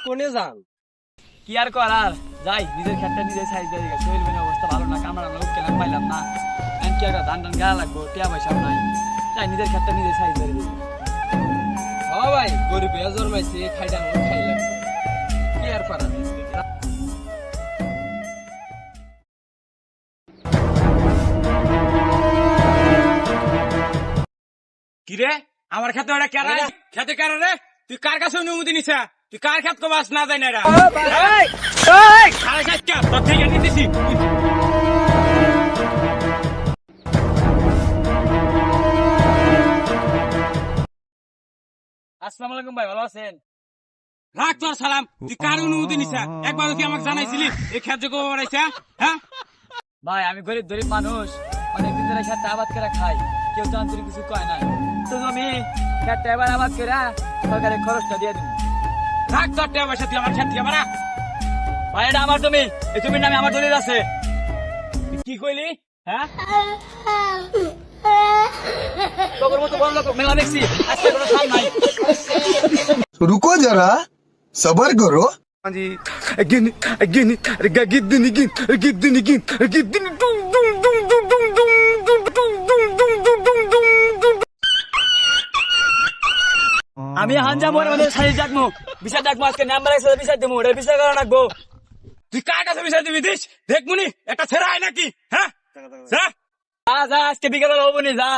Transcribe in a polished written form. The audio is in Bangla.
কোনে যান কি আর করার যাই নিজের ক্ষেতটা নিজের সাইজ দিয়ে দিকে শরীর মানে অবস্থা ভালো না কামড়া লোক কেলাম পাইলাম না এখন কি একটা ধান টান গাড়া লাগবো টিয়া পয়সাও নাই যাই নিজের ক্ষেতটা নিজের সাইজ দিয়ে দিকে হ ভাই গরিব জন্মাইছে খাইটা আমার খাই লাগবে কি আর করার কিরে আমার খেতে ওটা কেরা খেতে কেরা রে তুই কার কাছে অনুমতি নিছা তুই কার খেত কবাস না যাই না রা তোর থেকে নিতেছি আসসালামু আলাইকুম ভাই ভালো আছেন রাখ তোর সালাম তুই কার অনুমতি নিছা একবার কি আমাকে জানাইছিলি এই খেত যোগ্য বাড়াইছা হ্যাঁ ভাই আমি গরিব গরিব মানুষ অনেকদিন ধরে খেতে আবাদ করে খাই কেউ তো আন্তরিক কিছু কয় নাই তো আমি খেতে এবার আবাদ করে সরকারের খরচটা দিয়ে দিন রাখ তোর টাকা পয়সা তুই আমার খেত থেকে বাড়া ভাই এটা আমার জমি এই জমির নামে আমার দলিল আছে তুই কি কইলি হ্যাঁ তোর মতো বড় লোক মেলা দেখছি আজকে কোনো কাম নাই रुको जरा सबर करो আমি হানজা মনে মনে সাইজ ডাকমু বিচার ডাকমু আজকে নাম্বার আছে বিচার দেবো ওটা বিচার করা রাখবো তুই কার কাছে বিষয় দিবি দিস দেখমুনি একটা ছেড়া হয় নাকি হ্যাঁ যা যা যা আজকে বিকেলে হবো নি যা